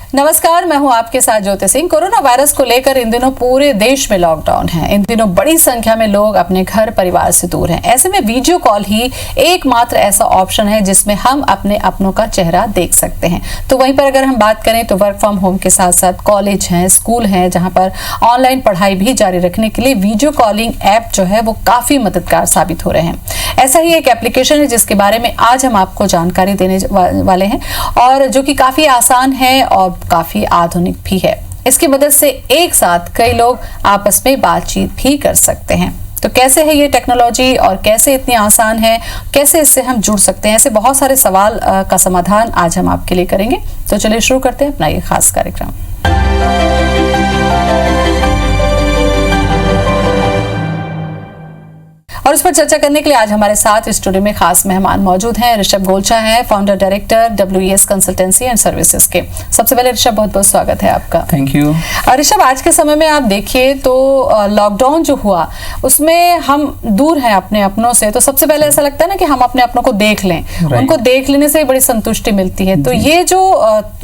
नमस्कार, मैं हूं आपके साथ ज्योति सिंह। कोरोना वायरस को लेकर इन दिनों पूरे देश में लॉकडाउन है। इन दिनों बड़ी संख्या में लोग अपने घर परिवार से दूर हैं। ऐसे में वीडियो कॉल ही एकमात्र ऐसा ऑप्शन है जिसमें हम अपने अपनों का चेहरा देख सकते हैं। तो वहीं पर अगर हम बात करें तो वर्क फ्रॉम होम के साथ साथ कॉलेज हैं, स्कूल हैं, जहां पर ऑनलाइन पढ़ाई भी जारी रखने के लिए वीडियो कॉलिंग ऐप जो है वो काफी मददगार साबित हो रहे हैं। ऐसा ही एक एप्लीकेशन है जिसके बारे में आज हम आपको जानकारी देने वाले हैं और जो कि काफी आसान है और काफी आधुनिक भी है। इसकी मदद से एक साथ कई लोग आपस में बातचीत भी कर सकते हैं। तो कैसे है ये टेक्नोलॉजी और कैसे इतनी आसान है, कैसे इससे हम जुड़ सकते हैं, ऐसे बहुत सारे सवाल का समाधान आज हम आपके लिए करेंगे। तो चलिए शुरू करते हैं अपना ये खास कार्यक्रम। और इस पर चर्चा करने के लिए आज हमारे साथ स्टूडियो में खास मेहमान मौजूद हैं। ऋषभ गोलचा हैं, founder director WES consultancy and services के। सबसे पहले ऋषभ, बहुत बहुत स्वागत है आपका। Thank you. ऋषभ, आज के समय में आप देखिए तो लॉकडाउन जो हुआ उसमें हम दूर हैं अपने अपनों से, तो सबसे पहले ऐसा लगता है ना कि हम अपने अपनों को देख लें। उनको देख लेने से बड़ी संतुष्टि मिलती है। तो ये जो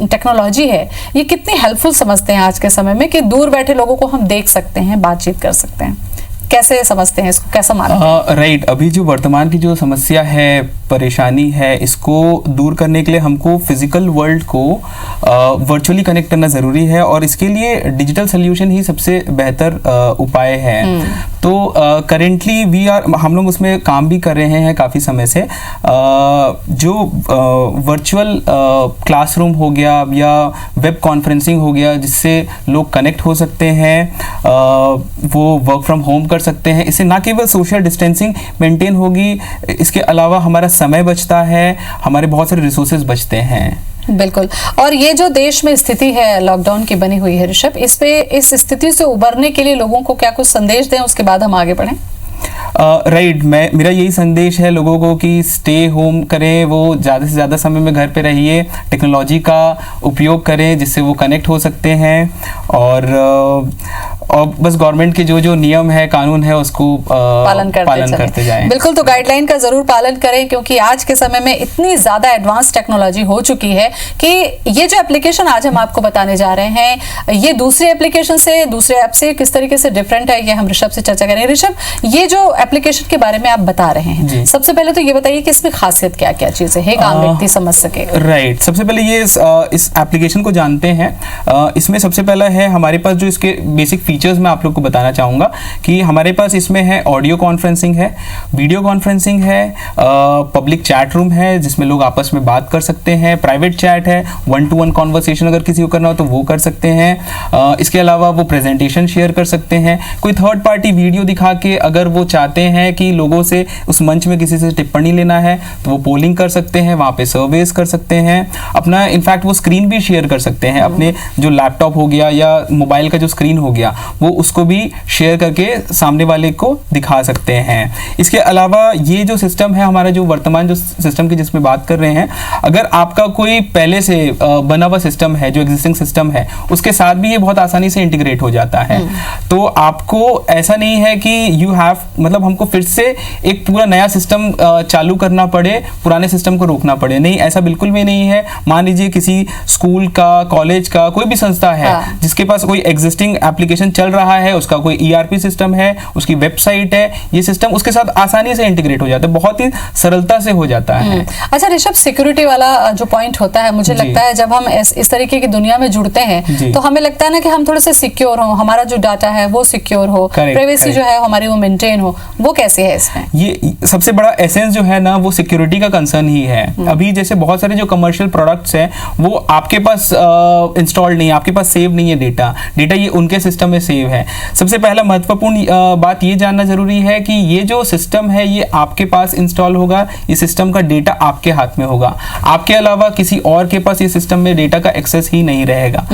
टेक्नोलॉजी है ये कितनी हेल्पफुल समझते हैं आज के समय में कि दूर बैठे लोगों को हम देख सकते हैं, बातचीत कर सकते हैं? कैसे समझते हैं इसको, कैसा मानते हैं? राइट, अभी जो वर्तमान की जो समस्या है, परेशानी है, इसको दूर करने के लिए हमको फिजिकल वर्ल्ड को वर्चुअली कनेक्ट करना ज़रूरी है और इसके लिए डिजिटल सोल्यूशन ही सबसे बेहतर उपाय है। तो करेंटली हम लोग उसमें काम भी कर रहे हैं काफ़ी समय से। जो वर्चुअल क्लासरूम हो गया या वेब कॉन्फ्रेंसिंग हो गया जिससे लोग कनेक्ट हो सकते हैं, वो वर्क फ्रॉम होम कर सकते हैं। इससे ना केवल सोशल डिस्टेंसिंग मेंटेन होगी, इसके अलावा हमारा समय बचता है, हमारे बहुत सारे रिसोर्सेज बचते हैं। बिल्कुल। और ये जो देश में स्थिति है लॉकडाउन की बनी हुई है ऋषभ, इस स्थिति से उबरने के लिए लोगों को क्या कुछ संदेश दें, उसके बाद हम आगे बढ़ें? राइट, मेरा यही संदेश है लोगों को कि स्टे होम करें, वो ज़्यादा से ज़्यादा समय में घर पे रहिए, टेक्नोलॉजी का उपयोग करें जिससे वो कनेक्ट हो सकते हैं और बस गवर्नमेंट के जो नियम है, कानून है, उसको पालन करते जाएं। बिल्कुल, तो गाइडलाइन का जरूर पालन करें क्योंकि आज के समय में इतनी ज़्यादा एडवांस टेक्नोलॉजी हो चुकी है कि ये जो एप्लीकेशन आज हम आपको बताने जा रहे हैं ये दूसरे एप्लीकेशन से, दूसरे ऐप से किस तरीके से डिफरेंट है, ये हम ऋषभ से चर्चा करें। ऋषभ, ये जो एप्लीकेशन के बारे में आप बता रहे हैं, सबसे पहले तो ये बताइए कि इसमें खासियत क्या क्या चीजें है, आम व्यक्ति समझ सके। राइट, सबसे पहले ये इस एप्लीकेशन को जानते हैं। इसमें सबसे पहला है हमारे पास जो इसके बेसिक फीचर्स मैं आप लोग को बताना चाहूँगा कि हमारे पास इसमें है ऑडियो कॉन्फ्रेंसिंग है, वीडियो कॉन्फ्रेंसिंग है, पब्लिक चैट रूम है जिसमें लोग आपस में बात कर सकते हैं, प्राइवेट चैट है, 1-to-1 कॉन्वर्सेशन अगर किसी को करना हो तो वो कर सकते हैं। इसके अलावा वो प्रेजेंटेशन शेयर कर सकते हैं, कोई थर्ड पार्टी वीडियो दिखा के अगर वो चाहते हैं कि लोगों से उस मंच में किसी से टिप्पणी लेना है तो वो पोलिंग कर सकते हैं, वहाँ पे सर्वेस कर सकते हैं, अपना इनफैक्ट वो स्क्रीन भी शेयर कर सकते हैं, अपने जो लैपटॉप हो गया या मोबाइल का जो स्क्रीन हो गया वो उसको भी शेयर करके सामने वाले को दिखा सकते हैं। इसके अलावा ये जो सिस्टम है हमारा, जो वर्तमान जो सिस्टम की जिसमें बात कर रहे हैं, अगर आपका कोई पहले से बना हुआ सिस्टम है, जो एग्जिस्टिंग सिस्टम है, उसके साथ भी ये बहुत आसानी से इंटीग्रेट हो जाता है। तो आपको ऐसा नहीं है कि मतलब हमको फिर से एक पूरा नया सिस्टम चालू करना पड़े, पुराने सिस्टम को रोकना पड़े, नहीं, ऐसा बिल्कुल भी नहीं है। मान लीजिए किसी स्कूल का, कॉलेज का, कोई भी संस्था है जिसके पास कोई एग्जिस्टिंग एप्लीकेशन चल रहा है, उसका कोई ERP सिस्टम है, उसकी वेबसाइट है, ये सिस्टम उसके साथ आसानी से इंटीग्रेट हो जाता है, बहुत ही सरलता से हो जाता है। अच्छा ऋषभ, सिक्योरिटी वाला जो पॉइंट होता है, मुझे लगता है जब हम इस तरीके की दुनिया में जुड़ते हैं तो हमें लगता है ना कि हम थोड़े से सिक्योर हो, हमारा जो डाटा है वो सिक्योर हो, प्राइवेसी जो है हमारी वो मेंटेन हो, वो कैसे है इसमें? ये सबसे बड़ा एसेंस जो है ना वो सिक्योरिटी का कंसर्न ही है। अभी जैसे बहुत सारे जो कमर्शियल प्रोडक्ट्स हैं वो आपके पास इंस्टॉल्ड नहीं है, आपके पास सेव नहीं है डेटा ये उनके सिस्टम में सेव है। सबसे पहला महत्वपूर्ण बात ये जानना जरूरी है कि ये जो सिस्टम है ये आपके पास इंस्टॉल होगा, ये सिस्टम का डेटा आपके हाथ में होगा, आपके अलावा किसी और के पास ये सिस्टम में डेटा का एक्सेस ही नहीं रहेगा।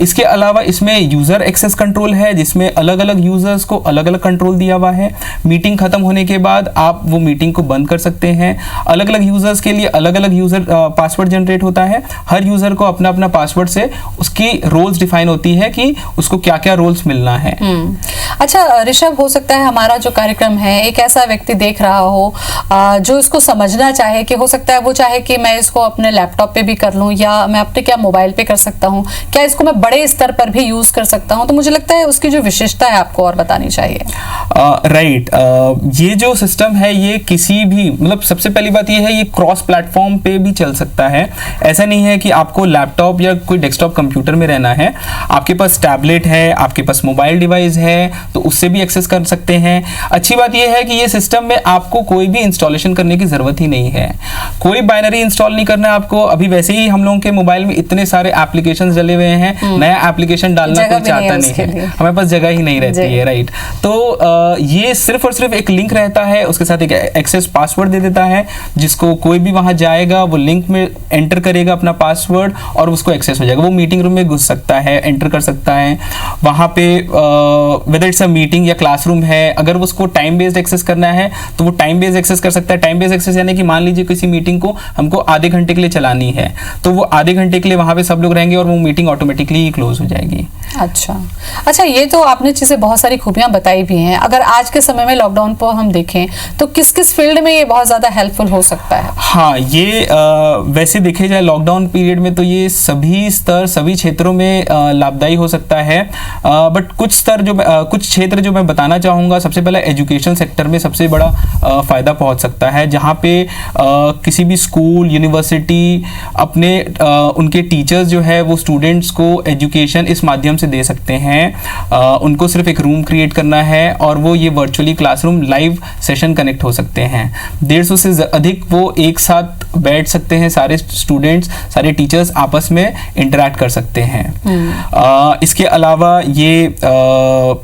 इसके अलावा इसमें यूजर एक्सेस कंट्रोल है जिसमें अलग अलग यूजर्स को अलग अलग कंट्रोल दिया हुआ है। मीटिंग खत्म होने के बाद आप वो मीटिंग को बंद कर सकते हैं। अलग अलग यूजर्स के लिए अलग अलग यूजर पासवर्ड जनरेट होता है। हर यूजर को अपना अपना पासवर्ड से उसकी रोल्स डिफाइन होती है कि उसको क्या क्या रोल्स मिलने मिलना है। अच्छा ऋषभ, हो सकता है हमारा जो कार्यक्रम है एक ऐसा व्यक्ति देख रहा हो जो इसको समझना चाहे, कि हो सकता है वो चाहे कि मैं इसको अपने लैपटॉप पे भी कर लूं या मैं अपने क्या मोबाइल पे कर सकता हूं, क्या इसको मैं बड़े स्तर पर भी यूज कर सकता हूं, तो मुझे लगता है उसकी जो विशेषता है आपको और बतानी चाहिए। राइट, ये जो सिस्टम है ये किसी भी, मतलब सबसे पहली बात ये है ये क्रॉस प्लेटफॉर्म पे भी चल सकता है। ऐसा नहीं है कि आपको लैपटॉप या कोई डेस्कटॉप कंप्यूटर में रहना है, आपके पास टैबलेट है, आपके पास मोबाइल डिवाइस है, तो उससे भी एक्सेस कर सकते हैं। अच्छी बात यह है कि ये सिस्टम में आपको कोई भी इंस्टॉलेशन करने की जरूरत ही नहीं है, कोई बाइनरी इंस्टॉल नहीं करना है आपको। अभी वैसे ही हम लोगों के मोबाइल में इतने सारे एप्लीकेशंस डले हुए हैं, नया एप्लीकेशन डालना कोई चाहता नहीं है, हमारे पास जगह ही नहीं रहती है। राइट, तो ये सिर्फ और सिर्फ एक लिंक रहता है, उसके साथ एक एक्सेस पासवर्ड दे देता है, जिसको कोई भी वहां जाएगा वो लिंक में एंटर करेगा अपना पासवर्ड और उसको एक्सेस हो जाएगा। वो मीटिंग रूम में घुस सकता है, एंटर कर सकता है वहां पे, वेदर इट्स अ मीटिंग या क्लासरूम है। अगर उसको टाइम बेस्ड एक्सेस करना है तो वो टाइम बेस्ड एक्सेस कर सकता है। टाइम बेस्ड एक्सेस यानी कि मान लीजिए किसी मीटिंग को हमको आधे घंटे के लिए चलानी है, तो वो आधे घंटे के लिए वहां पे सब लोग रहेंगे और वो मीटिंग ऑटोमेटिकली ही क्लोज हो जाएगी। अच्छा, ये तो आपने चीजें बहुत सारी खूबियां बताई भी हैं। अगर आज के समय में लॉकडाउन पर हम देखें तो किस किस फील्ड में ये बहुत ज्यादा हेल्पफुल हो सकता है? हाँ, ये वैसे देखे जाए लॉकडाउन पीरियड में तो ये सभी स्तर, सभी क्षेत्रों में लाभदायी हो सकता है। बट कुछ स्तर जो कुछ क्षेत्र जो मैं बताना चाहूँगा, सबसे पहले एजुकेशन सेक्टर में सबसे बड़ा फायदा पहुँच सकता है, जहाँ पे किसी भी स्कूल, यूनिवर्सिटी अपने उनके टीचर्स जो है वो स्टूडेंट्स को एजुकेशन इस माध्यम से दे सकते हैं। उनको सिर्फ एक रूम क्रिएट करना है और वो ये virtually classroom live session connect हो सकते हैं। 150 से अधिक वो एक साथ बैठ सकते हैं, सारे स्टूडेंट्स, सारे टीचर्स आपस में इंटरैक्ट कर सकते हैं। इसके अलावा ये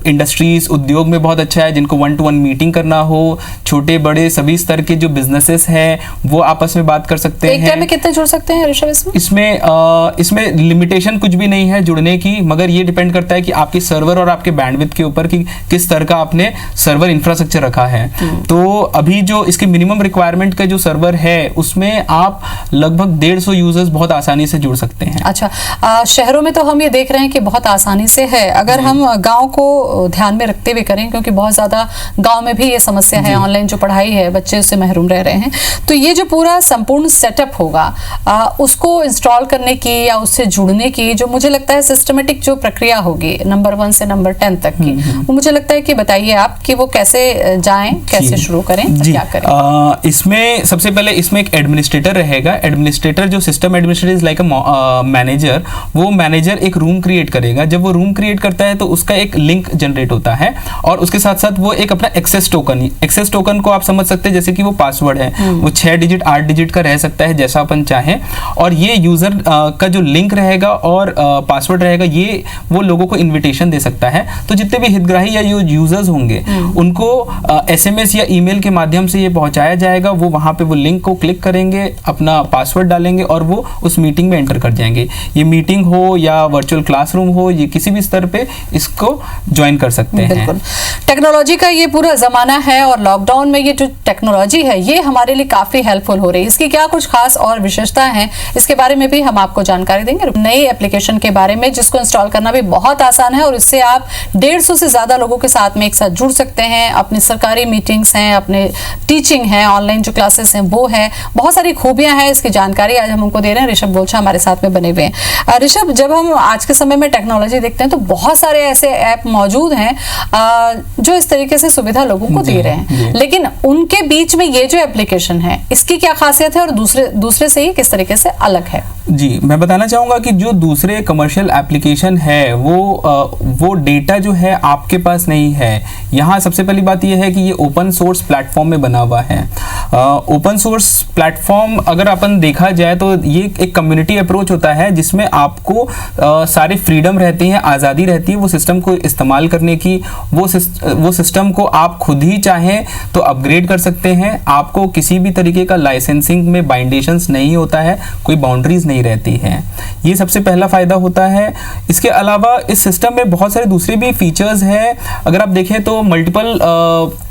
इंडस्ट्रीज, उद्योग में बहुत अच्छा है, जिनको 1-to-1 मीटिंग करना हो, छोटे बड़े सभी स्तर के जो बिजनेसेस हैं वो आपस में बात कर सकते हैं। एक टाइम में कितने जुड़ सकते हैं ऋषभ इसमें? इसमें लिमिटेशन कुछ भी नहीं है जुड़ने की, मगर ये डिपेंड करता है कि आपके सर्वर और आपके बैंडविड्थ के ऊपर कि किस तरह का आपने सर्वर इंफ्रास्ट्रक्चर रखा है। तो अभी जो इसके मिनिमम रिक्वायरमेंट का जो सर्वर है उसमें आप लगभग 150 यूजर्स बहुत आसानी से जुड़ सकते हैं। अच्छा, शहरों में तो हम ये देख रहे हैं कि बहुत आसानी से है। अगर हम गांव को ध्यान में रखते हुए करें, क्योंकि बहुत ज्यादा गांव में भी ये समस्या है, ऑनलाइन जो पढ़ाई है बच्चे उससे महरूम रह रहे हैं, तो ये जो पूरा संपूर्ण सेटअप होगा उसको इंस्टॉल करने की या उससे जुड़ने की जो मुझे लगता है सिस्टमेटिक जो प्रक्रिया होगी नंबर 1 से नंबर 10 तक की, वो मुझे लगता है कि बताइए आप कि वो कैसे जाएं, कैसे शुरू करें, क्या करें? इसमें सबसे पहले इसमें एक एडमिनिस्ट्रेटर रहेगा। एडमिनिस्ट्रेटर जो system administrator is like a manager, वो मैनेजर एक रूम क्रिएट करेगा। जब वो रूम क्रिएट करता है तो उसका एक लिंक जनरेट होता है और उसके साथ साथ वो एक अपना एक्सेस टोकन को आप समझ सकते हैं जैसे कि वो पासवर्ड है, वो 6 डिजिट 8 डिजिट का रह सकता है जैसा अपन चाहें, और ये यूजर का जो लिंक रहेगा और पासवर्ड रहेगा ये वो लोगों को इन्विटेशन दे सकता है। तो जितने भी हितग्राही या यूजर्स होंगे उनको SMS या ईमेल के माध्यम से ये पहुंचाया जाएगा। वो वहां पे वो लिंक को क्लिक करेंगे, अपना पासवर्ड डालेंगे और वो उस मीटिंग में एंटर कर जाएंगे। ये मीटिंग हो या वर्चुअल क्लासरूम हो, ये किसी भी स्तर पे इसको ज्वाइन कर सकते हैं। बिल्कुल, टेक्नोलॉजी का ये पूरा जमाना है और लॉकडाउन में ये जो टेक्नोलॉजी है ये हमारे लिए काफी हेल्पफुल हो रही है। इसकी क्या कुछ खास और विशेषताएं हैं, इसके बारे में भी हम आपको जानकारी देंगे। नई एप्लीकेशन के बारे में जिसको इंस्टॉल करना भी बहुत आसान है और इससे आप 150 से ज्यादा लोगों के साथ में एक साथ जुड़ सकते हैं। अपनी सरकारी मीटिंग्स हैं, अपने टीचिंग है, ऑनलाइन जो क्लासेस हैं वो है, बहुत सारी खूबियां हैं। इसकी जानकारी आज हम हमको दे रहे हैं ऋषभ बोलछा हमारे साथ में बने हुए हैं। ऋषभ, जब हम आज के समय में टेक्नोलॉजी देखते हैं तो बहुत सारे ऐसे ऐप मौजूद हैं जो इस तरीके से सुविधा लोगों को दे रहे हैं, लेकिन उनके बीच में ये जो एप्लीकेशन है इसकी क्या खासियत है और दूसरे से ही किस तरीके से अलग है? जी, मैं बताना चाहूँगा कि जो दूसरे कमर्शियल एप्लीकेशन है वो डेटा जो है आपके पास नहीं है। यहाँ सबसे पहली बात ये है कि ये ओपन सोर्स प्लेटफॉर्म में बना हुआ है। ओपन सोर्स प्लेटफॉर्म अगर अपन देखा जाए तो ये एक कम्युनिटी अप्रोच होता है जिसमें आपको सारी फ्रीडम रहती है, आज़ादी रहती है वो सिस्टम को इस्तेमाल करने की, वो वो सिस्टम को आप खुद ही चाहें तो अपग्रेड कर सकते हैं। आपको किसी भी तरीके का लाइसेंसिंग में बाइंडेशंस नहीं होता है, कोई बाउंड्रीज नहीं रहती है। ये सबसे पहला फायदा होता है। इसके अलावा इस सिस्टम में बहुत सारे दूसरे भी फीचर्स हैं। अगर आप देखें तो मल्टीपल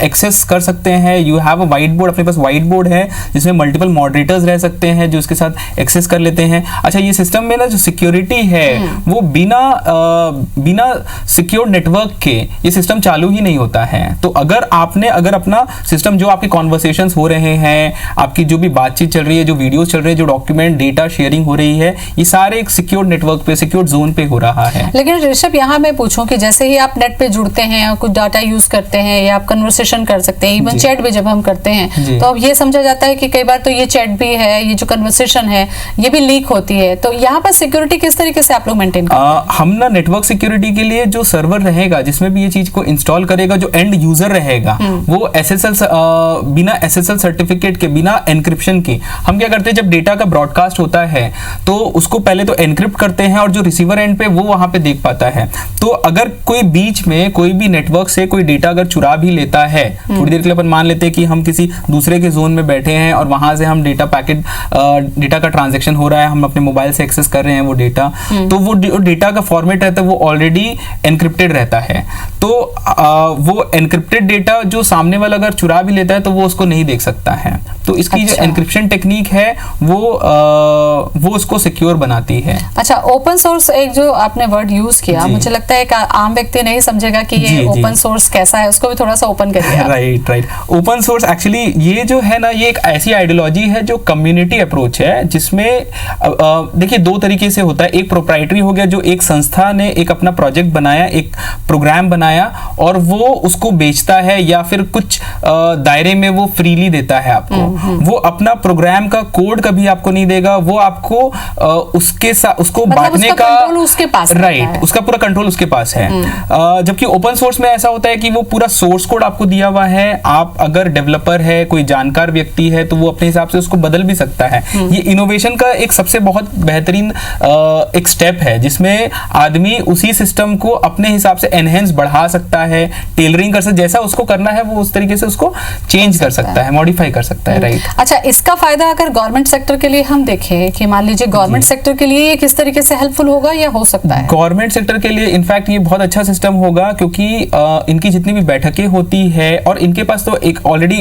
एक्सेस कर सकते हैं। You have a white board, अपने पास व्हाइट बोर्ड है जिसमें मल्टीपल मॉडरेटर्स रह सकते हैं जो उसके साथ एक्सेस कर लेते हैं। अच्छा, ये सिस्टम में ना जो सिक्योरिटी है वो बिना सिक्योर नेटवर्क के ये सिस्टम चालू ही नहीं होता है। तो अगर अपना सिस्टम, जो आपके कॉन्वर्सेशंस हो रहे हैं, आपकी जो भी बातचीत चल रही है, जो वीडियोस चल रहे हैं, जो डॉक्यूमेंट डेटा शेयरिंग हो रही है, ये सारे एक सिक्योर नेटवर्क पे, सिक्योर जोन पे हो रहा है। लेकिन ऋषभ, यहाँ मैं पूछूं कि जैसे ही आप नेट पे जुड़ते हैं और कुछ डाटा यूज करते हैं या आप कन्वर्सेशन कर सकते हैं, इवन चैट भी जब हम करते हैं तो अब ये समझा जाता है कि कई बार तो ये चैट भी है, ये जो कन्वर्सेशन है ये भी लीक होती है। तो यहाँ पर सिक्योरिटी किस तरीके से आप लोग मेंटेन करते हैं? हम ना नेटवर्क सिक्योरिटी के लिए जो सर्वर रहेगा जिसमें भी ये चीज को इंस्टॉल करेगा, जो एंड यूजर रहेगा वो बिना SSL सर्टिफिकेट के, बिना एनक्रिप्शन के, हम क्या करते हैं जब डेटा का ब्रॉडकास्ट होता है तो उसको पहले तो एनक्रिप्ट करते हैं और जो रिसीवर एंड पे वो वहां पे देख पाता है। तो अगर कोई बीच में कोई भी नेटवर्क से कोई डेटा अगर चुरा भी लेता है, थोड़ी देर के लिए अपन मान लेते हैं कि हम किसी दूसरे के जोन में बैठे हैं और वहां से हम डेटा का ट्रांजैक्शन हो रहा है, हम अपने मोबाइल से एक्सेस कर रहे हैं वो डेटा, तो वो डेटा का फॉर्मेट रहता है वो ऑलरेडी एनक्रिप्टेड रहता है। तो वो एनक्रिप्टेड डेटा जो सामने वाला अगर चुरा भी लेता है तो वो उसको नहीं देख सकता है। तो इसकी जो एनक्रिप्शन टेक्निक है वो उसको सिक्योर बनाती है। अच्छा, ओपन सोर्स एक जो आपने वर्ड यूज किया, मुझे लगता है एक आम व्यक्ति नहीं समझेगा कि ये ओपन सोर्स कैसा है, उसको भी थोड़ा सा ओपन करिए। राइट। ओपन सोर्स एक्चुअली ये जो है ना, ये एक ऐसी आइडियोलॉजी है जो कम्युनिटी अप्रोच है, जिसमें देखिए दो तरीके से होता है। एक प्रोप्राइटरी हो गया, जो एक संस्था ने एक अपना प्रोजेक्ट बनाया, एक प्रोग्राम बनाया और वो उसको बेचता है या फिर कुछ दायरे में वो फ्रीली देता है आपको। वो अपना प्रोग्राम का कोड कभी आपको नहीं देगा, वो आपको उसको बांटने का उसके पास, राइट, उसका पूरा कंट्रोल उसके पास है। जबकि ओपन सोर्स में ऐसा होता है कि वो पूरा सोर्स कोड आपको दिया हुआ है। आप अगर डेवलपर है, कोई जानकार व्यक्ति है तो वो अपने हिसाब से उसको बदल भी सकता है। ये इनोवेशन का एक सबसे बहुत बेहतरीन एक स्टेप है जिसमें आदमी उसी सिस्टम को अपने हिसाब से एनहेंस बढ़ा सकता है, टेलरिंग कर सकता है, जैसा उसको करना है वो उस तरीके से उसको चेंज कर सकता है, मॉडिफाई कर सकता है। राइट। अच्छा, इसका फायदा अगर गवर्नमेंट सेक्टर के लिए हम देखें कि मान लीजिए गवर्नमेंट सेक्टर के लिए ये किस तरीके से हेल्पफुल होगा या हो सकता है? गवर्नमेंट सेक्टर के लिए इनफैक्ट ये बहुत अच्छा सिस्टम होगा, क्योंकि इनकी जितनी भी बैठकें होती है और इनके पास तो एक ऑलरेडी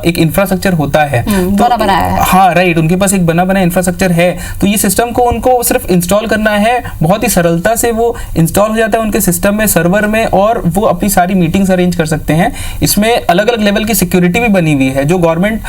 एक इंफ्रास्ट्रक्चर होता है, तो बना बनाया है। हाँ राइट, उनके पास एक बना इंफ्रास्ट्रक्चर है। तो ये सिस्टम को उनको सिर्फ इंस्टॉल करना है, बहुत ही सरलता से वो इंस्टॉल हो जाता है उनके सिस्टम में, सर्वर में, और वो अपनी सारी मीटिंग्स अरेंज कर सकते हैं। इसमें अलग अलग लेवल की सिक्योरिटी भी बनी हुई है। जो गवर्नमेंट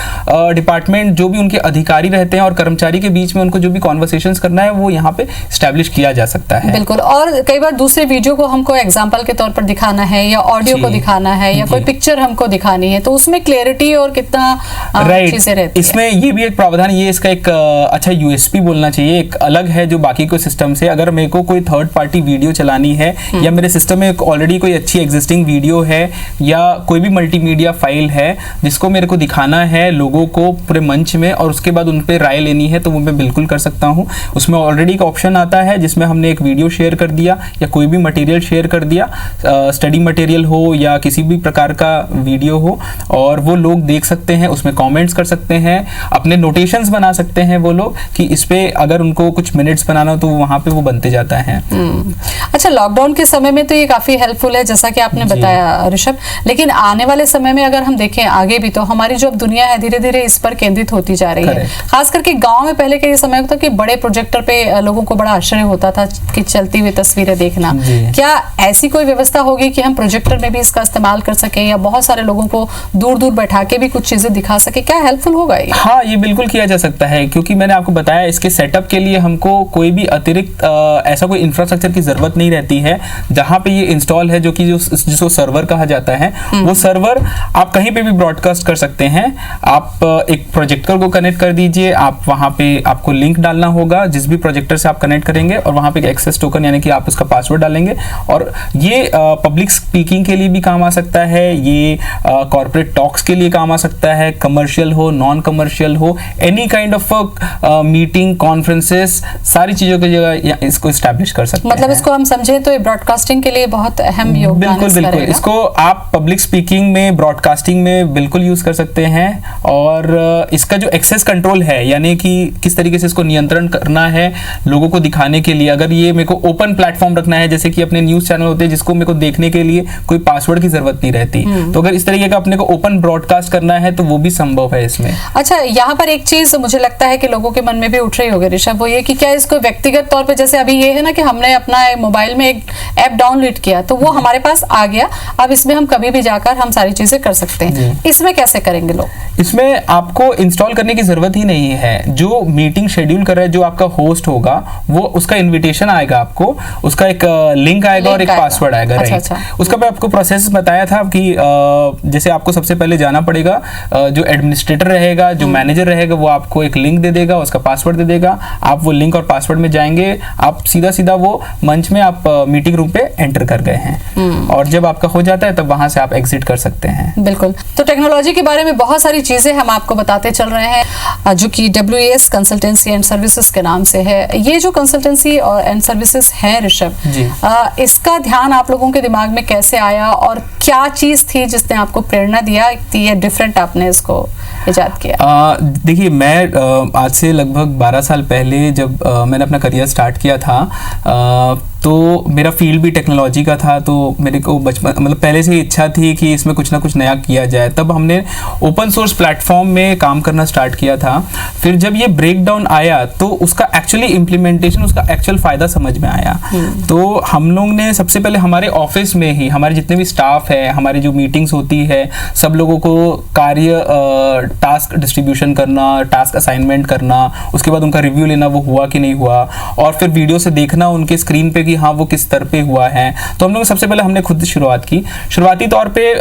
डिपार्टमेंट, जो भी उनके अधिकारी रहते हैं और कर्मचारी के बीच में उनको जो भी कॉन्वर्सेशंस करना है वो यहाँ पे स्टैब्लिश किया जा सकता है। बिल्कुल। और कई बार दूसरे वीडियो को हमको एग्जांपल के तौर पर दिखाना है या ऑडियो को दिखाना है या कोई पिक्चर हमको दिखानी है, तो उसमें क्लैरिटी और कितना चीजें रहती है। इसमें ये भी एक प्रावधान, ये इसका एक अच्छा यूएसपी बोलना चाहिए, एक अलग है जो बाकी को सिस्टम से। अगर मेरे को कोई थर्ड पार्टी वीडियो चलानी है या मेरे सिस्टम में ऑलरेडी कोई अच्छी एग्जिस्टिंग वीडियो है या कोई भी मल्टीमीडिया फाइल है जिसको मेरे को दिखाना है लोगों को पूरे मंच में और उसके बाद उन पे राय लेनी है, तो वो मैं बिल्कुल कर सकता हूँ। उसमें ऑलरेडी एक ऑप्शन आता है जिसमें हमने एक वीडियो शेयर कर दिया या कोई भी मटेरियल शेयर कर दिया, स्टडी मटेरियल हो या किसी भी प्रकार का वीडियो हो, और वो लोग देख सकते हैं, उसमें कमेंट्स कर सकते हैं, अपने नोटेशंस बना सकते हैं वो लोग कि इस पे अगर उनको कुछ मिनट्स बनाना हो तो वहां पे वो बनते जाता है। अच्छा, लॉकडाउन के समय में तो ये काफी हेल्पफुल है जैसा कि आपने बताया ऋषभ, लेकिन आने वाले समय में अगर हम देखें आगे भी, तो हमारी जो अब दुनिया है धीरे धीरे इस पर केंद्रित होती जा रही है। खास करके गांव में पहले के ये समय होता कि बड़े प्रोजेक्टर पे लोगों को बड़ा आश्चर्य होता था कि चलती हुई तस्वीरें देखना। क्या ऐसी कोई व्यवस्था होगी कि हम प्रोजेक्टर में भी इसका इस्तेमाल कर सकें या बहुत सारे लोगों को दूर दूर बैठा के भी कुछ चीजें दिखा सके? क्या हेल्पफुल होगा ये? हाँ, ये बिल्कुल किया जा सकता है, क्योंकि मैंने आपको बताया इसके सेटअप के लिए हमको कोई भी अतिरिक्त ऐसा कोई इंफ्रास्ट्रक्चर की जरूरत नहीं रहती है। जहां पे ये इंस्टॉल है, जो कि जिसको सर्वर कहा जाता है, वो सर्वर आप कहीं पे भी ब्रॉडकास्ट कर सकते हैं। आप एक प्रोजेक्टर को कनेक्ट कर दीजिए, आप वहां पे आपको लिंक डालना होगा जिस भी प्रोजेक्टर से आप कनेक्ट करेंगे, और वहां पे एक एक्सेस टोकन यानी कि आप उसका पासवर्ड डालेंगे, और ये पब्लिक स्पीकिंग के लिए भी काम आ सकता है, ये कॉर्पोरेट टॉक्स के लिए काम आ सकता है, कमर्शियल हो नॉन कमर्शियल हो, any kind of meeting conferences, सारी चीजों की जगह इसको एस्टैब्लिश कर सकते हैं। मतलब इसको हम समझे तो ये ब्रॉडकास्टिंग के लिए बहुत अहम योगदान बिल्कुल इसको आप पब्लिक स्पीकिंग में, ब्रॉडकास्टिंग में बिल्कुल यूज कर सकते हैं। और इसका जो एक्सेस कंट्रोल है, यानी कि किस तरीके से इसको नियंत्रण करना है लोगों को दिखाने के लिए, अगर ये मेरे को ओपन प्लेटफॉर्म रखना है, जैसे कि अपने न्यूज चैनल होते हैं जिसको मेरे को देखने के लिए कोई पासवर्ड की जरूरत नहीं रहती, तो अगर इस तरीके का अपने को ओपन ब्रॉडकास्ट करना है तो वो भी संभव है इसमें। अच्छा, यहाँ पर एक चीज मुझे लगता है कि लोगों के मन में भी उठ रही होगी ऋषभ, वो ये कि क्या इसको व्यक्तिगत तौर पे, जैसे अभी ये है ना कि हमने अपना मोबाइल में एक ऐप डाउनलोड किया तो वो हमारे पास आ गया, अब इसमें हम कभी भी जाकर हम सारी चीजें कर सकते हैं, इसमें कैसे करेंगे लोग? इसमें आपको इंस्टॉल करने की जरूरत ही नहीं है। जो मीटिंग शेड्यूल कर रहा है, जो आपका होस्ट होगा, वो उसका इनविटेशन आएगा आपको, उसका एक लिंक आएगा और एक पासवर्ड आएगा। अच्छा। उसका मैं आपको प्रोसेस बताया था कि जैसे आपको सबसे पहले जाना पड़ेगा, जो एडमिनिस्ट्रेटर रहेगा, जो मैनेजर रहेगा, वो आपको एक लिंक दे देगा, उसका पासवर्ड दे देगा, आप वो लिंक और पासवर्ड में जाएंगे, आप सीधा वो मंच में आप मीटिंग रूम पे एंटर कर गए हैं, और जब आपका हो जाता है तब वहां से आप एग्जिट कर सकते हैं। बिल्कुल। तो टेक्नोलॉजी के बारे में बहुत सारी चीजें हम आपको बताते चल रहे हैं, जो कि WES कंसल्टेंसी एंड सर्विसेज के नाम से है। ये जो कंसल्टेंसी और एंड सर्विसेज है ऋषभ, इसका ध्यान आप लोगों के दिमाग में कैसे आया और क्या चीज थी जिसने आपको प्रेरणा दिया कि ये डिफरेंट आपने इसको इजाद किया? देखिए, मैं आज से लगभग 12 साल पहले जब मैंने अपना करियर स्टार्ट किया था, तो मेरा फील्ड भी टेक्नोलॉजी का था, तो मेरे को बचपन मतलब पहले से ही इच्छा थी कि इसमें कुछ ना कुछ नया किया जाए। तब हमने ओपन सोर्स प्लेटफॉर्म में काम करना स्टार्ट किया था। फिर जब ये ब्रेकडाउन आया तो उसका एक्चुअली इम्प्लीमेंटेशन, उसका एक्चुअल फायदा समझ में आया। तो हम लोग ने सबसे पहले हमारे ऑफिस में ही, हमारे जितने भी स्टाफ है, हमारी जो मीटिंग्स होती है, सब लोगों को कार्य, टास्क डिस्ट्रीब्यूशन करना, टास्क असाइनमेंट करना, उसके बाद उनका रिव्यू लेना, वो हुआ कि नहीं हुआ, और फिर वीडियो से देखना उनके स्क्रीन पे कि हाँ वो किस स्तर पे हुआ है। तो हम लोग सबसे पहले हमने खुद शुरुआत की। शुरुआती तौर पे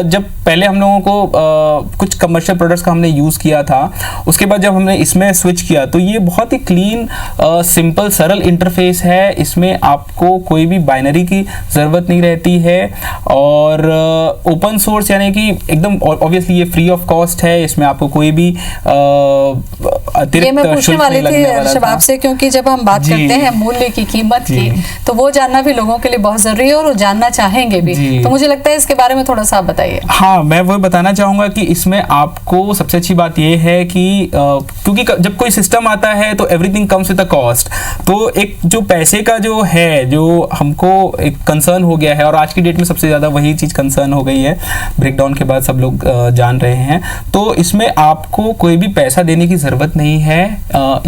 जब पहले हम लोगों को कुछ कमर्शियल प्रोडक्ट्स का हमने यूज किया था, उसके बाद जब हमने इसमें स्विच किया तो ये बहुत ही क्लीन, सिंपल, सरल इंटरफेस है। इसमें आपको कोई भी बाइनरी की जरूरत नहीं रहती है, और ओपन सोर्स यानी कि एकदम ऑब्वियसली ये फ्री ऑफ कॉस्ट है। इसमें आपको कोई भी अतिरिक्त शुल्क नहीं लगने वाला था। आपसे, क्योंकि जब हम बात करते हैं मूल्य की, कीमत की, तो वो जानना भी लोगों के लिए बहुत जरूरी है और वो जानना चाहेंगे भी। तो मुझे लगता है इसके बारे में थोड़ा सा आप बताइए। हाँ, मैं वो बताना चाहूंगा कि इसमें आपको सबसे अच्छी बात ये है कि क्योंकि जब कोई सिस्टम आता है तो everything comes with a cost. तो एक जो पैसे का जो है, जो हमको एक कंसर्न हो गया है, और आज की डेट में सबसे ज्यादा वही चीज कंसर्न हो गई है, ब्रेकडाउन के बाद सब लोग जान रहे हैं। तो इसमें आपको कोई भी पैसा देने की जरूरत नहीं है,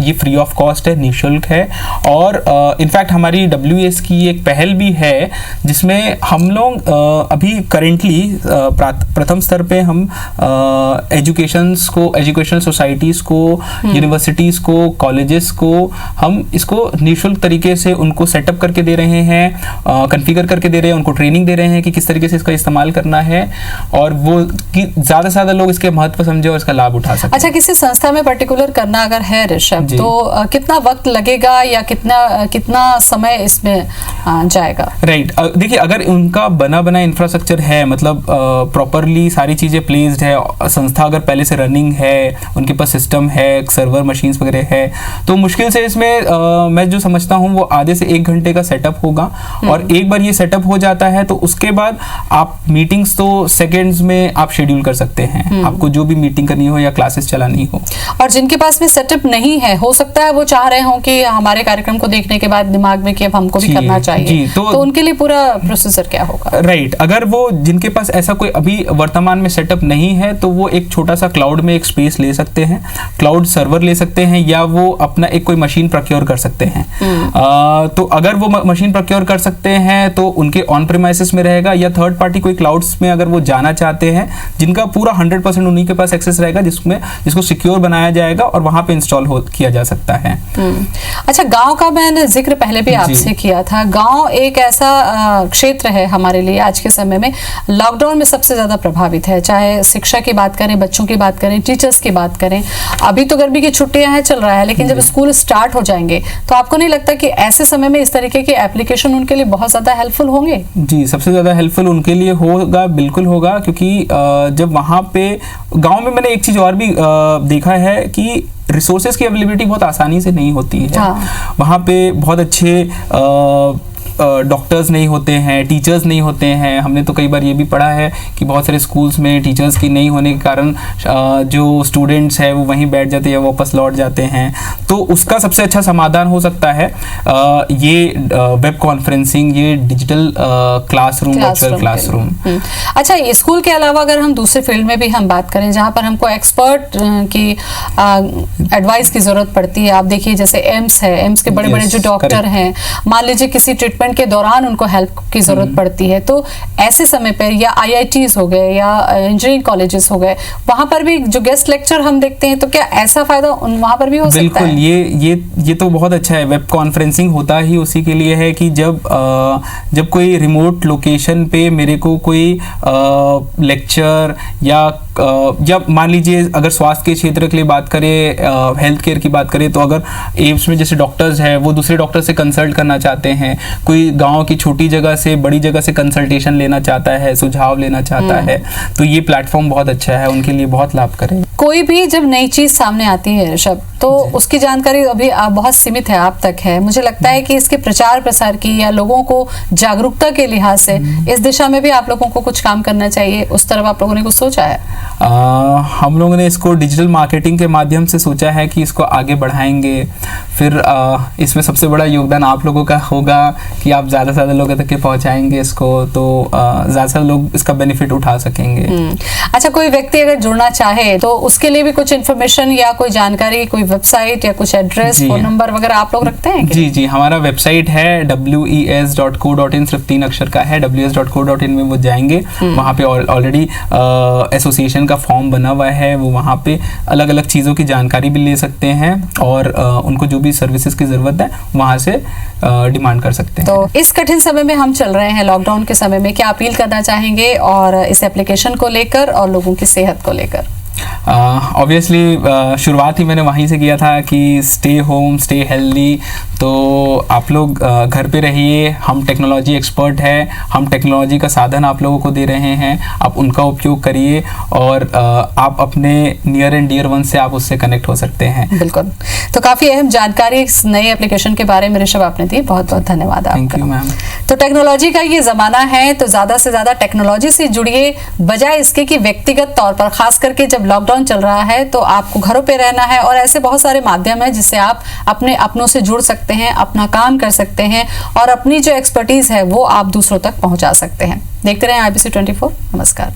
ये फ्री ऑफ कॉस्ट है, निःशुल्क है। और इनफैक्ट हमारी WES की एक पहल भी है जिसमें हम लोग अभी करेंटली प्रथम स्तर पे हम एजुकेशनल सोसाइटीज को, यूनिवर्सिटीज को, कॉलेजेस को हम इसको निःशुल्क तरीके से उनको सेटअप करके दे रहे हैं, कॉन्फ़िगर करके दे रहे हैं, उनको ट्रेनिंग दे रहे हैं कि किस तरीके से इसका इस्तेमाल करना है, और वो कि ज्यादा से ज्यादा लोग इसके महत्व समझे और इसका लाभ उठा सके। अच्छा, किसी संस्था में पर्टिकुलर करना अगर है ऋषभ, तो कितना वक्त लगेगा या कितना समय इसमें जाएगा? राइट। देखिए, अगर उनका बना इंफ्रास्ट्रक्चर है, मतलब प्रॉपरली सारी चीजें प्लेस्ड है, संस्था अगर पहले से रनिंग है, उनके पास सिस्टम है, सर्वर मशीन्स वगैरह है, तो मुश्किल से इसमें मैं जो समझता हूँ वो आधे से 1 घंटे का सेटअप होगा। और एक बार ये सेटअप हो जाता है तो उसके बाद आप मीटिंग्स तो सेकेंड्स में आप शेड्यूल कर सकते हैं, आपको जो भी मीटिंग करनी हो या क्लासेस चलानी हो। और जिनके पास में सेटअप नहीं है, हो सकता है वो चाह रहे हो कि हमारे कार्यक्रम को देखने के बाद दिमाग में कि अब हमको भी करना चाहिए, तो उनके लिए पूरा प्रोसेसर क्या होगा? राइट। अगर वो जिनके पास ऐसा कोई अभी वर्तमान में सेटअप नहीं है तो वो एक छोटा सा क्लाउड में एक स्पेस ले सकते हैं, क्लाउड सर्वर ले सकते हैं, या वो अपना एक कोई मशीन प्रोक्योर कर सकते हैं। तो अगर वो मशीन प्रोक्योर कर सकते हैं तो उनके ऑन प्रीमाइसेस में रहेगा, या थर्ड पार्टी कोई क्लाउड्स में अगर वो जाना चाहते हैं जिनका पूरा 100% उन्हीं के पास एक्सेस रहेगा, जिसको सिक्योर बनाया जाएगा और वहां पे इंस्टॉल किया जा सकता है। अच्छा, गांव का मैंने जिक्र पहले भी आपसे किया था। गांव एक ऐसा क्षेत्र है हमारे लिए आज के समय में, लॉकडाउन में सबसे ज्यादा प्रभावित है। चाहे शिक्षा की बात करें, बच्चों की बात करें, टीचर्स की बात करें। अभी तो गर्मी की छुट्टियां हैं, चल रहा है, लेकिन जब स्कूल स्टार्ट हो जाएंगे तो आपको नहीं लगता कि ऐसे समय में इस तरीके के एप्लीकेशन उनके लिए बहुत ज्यादा हेल्पफुल होंगे? जी, सबसे ज्यादा हेल्पफुल उनके लिए होगा, बिल्कुल होगा, क्योंकि जब वहां पे गांव में मैंने एक चीज और भी देखा है कि रिसोर्सेज की अवेलेबिलिटी बहुत आसानी से नहीं होती है। वहाँ पे बहुत अच्छे डॉक्टर्स नहीं होते हैं, टीचर्स नहीं होते हैं। हमने तो कई बार ये भी पढ़ा है कि बहुत सारे स्कूल्स में टीचर्स की नहीं होने के कारण जो स्टूडेंट्स हैं वो वहीं बैठ जाते हैं, वापस लौट जाते हैं। तो उसका सबसे अच्छा समाधान हो सकता है ये वेब कॉन्फ्रेंसिंग, ये डिजिटल क्लासरूम, वर्चुअल क्लासरूम। अच्छा, स्कूल के अलावा अगर हम दूसरे फील्ड में भी हम बात करें जहाँ पर हमको एक्सपर्ट की एडवाइस की जरूरत पड़ती है, आप देखिए जैसे एम्स है, एम्स के बड़े बड़े जो डॉक्टर हैं, मान लीजिए किसी ट्रीटमेंट के दौरान उनको हेल्प की जरूरत पड़ती है, तो ऐसे समय पर या IITs हो गए या इंजीनियरिंग कॉलेजेस हो गए, वहां पर भी जो गेस्ट लेक्चर हम देखते हैं, तो क्या ऐसा फायदा वहां पर भी हो सकता है? बिल्कुल, ये तो बहुत अच्छा है। वेब कॉन्फ्रेंसिंग होता ही उसी के लिए है कि जब कोई रिमोट लोकेशन पे मेरे को कोई लेक्चर या मान लीजिए अगर स्वास्थ्य के क्षेत्र के लिए बात करें, हेल्थ केयर की बात करें, तो अगर एम्स में जैसे डॉक्टर्स हैं वो दूसरे डॉक्टर से कंसल्ट करना चाहते हैं, कोई गांव की छोटी जगह से बड़ी जगह से कंसल्टेशन लेना चाहता है, सुझाव लेना चाहता है, तो ये प्लेटफॉर्म बहुत अच्छा है, उनके लिए बहुत लाभकारी। कोई भी जब नई चीज सामने आती है ऋषभ, तो उसकी जानकारी अभी बहुत सीमित है, आप तक है। मुझे लगता है कि इसके प्रचार प्रसार की या लोगों को जागरूकता के लिहाज से इस दिशा में भी आप लोगों को कुछ काम करना चाहिए, उस तरफ आप लोगों ने कुछ सोचा है? हम लोगों ने इसको डिजिटल मार्केटिंग के माध्यम से सोचा है कि इसको आगे बढ़ाएंगे। फिर इसमें सबसे बड़ा योगदान आप लोगों का होगा कि आप ज़्यादा से ज़्यादा लोगों तक के पहुंचाएंगे इसको, तो ज़्यादा से लोग इसका बेनिफिट उठा सकेंगे। अच्छा, कोई व्यक्ति अगर जुड़ना चाहे तो उसके लिए भी कुछ इन्फॉर्मेशन या कोई जानकारी, कोई वेबसाइट या कुछ एड्रेस, फोन नंबर वगैरह आप लोग रखते हैं? जी, हमारा वेबसाइट है WES.co.in, सिर्फ 3 अक्षर का है। WES.co.in में वो जाएंगे, वहाँ पे ऑलरेडी एसोसिएशन का फॉर्म बना हुआ है, वो वहाँ पे अलग अलग चीज़ों की जानकारी भी ले सकते हैं और उनको जो भी सर्विसेज की ज़रूरत है वहाँ से डिमांड कर सकते हैं। तो इस कठिन समय में हम चल रहे हैं, लॉकडाउन के समय में, क्या अपील करना चाहेंगे और इस एप्लीकेशन को लेकर और लोगों की सेहत को लेकर? ऑब्वियसली शुरुआत ही मैंने वहीं से किया था कि स्टे होम, स्टे हेल्दी। तो आप लोग घर पे रहिए, हम टेक्नोलॉजी एक्सपर्ट है, हम टेक्नोलॉजी का साधन आप लोगों को दे रहे हैं, आप उनका उपयोग करिए और आप अपने नियर एंड डियर वन से आप उससे कनेक्ट हो सकते हैं। बिल्कुल, तो काफ़ी अहम जानकारी इस नई एप्लीकेशन के बारे में ऋषभ आपने दी, बहुत बहुत धन्यवाद आपका। Thank you ma'am. तो टेक्नोलॉजी का ये ज़माना है, तो ज़्यादा से ज़्यादा टेक्नोलॉजी से जुड़िए, बजाय इसके कि व्यक्तिगत तौर पर, खास करके जब लॉकडाउन चल रहा है तो आपको घरों पे रहना है और ऐसे बहुत सारे माध्यम हैं जिससे आप अपने अपनों से जुड़ सकते हैं, अपना काम कर सकते हैं और अपनी जो एक्सपर्टीज है वो आप दूसरों तक पहुंचा सकते हैं। देखते रहें IBC 24। नमस्कार।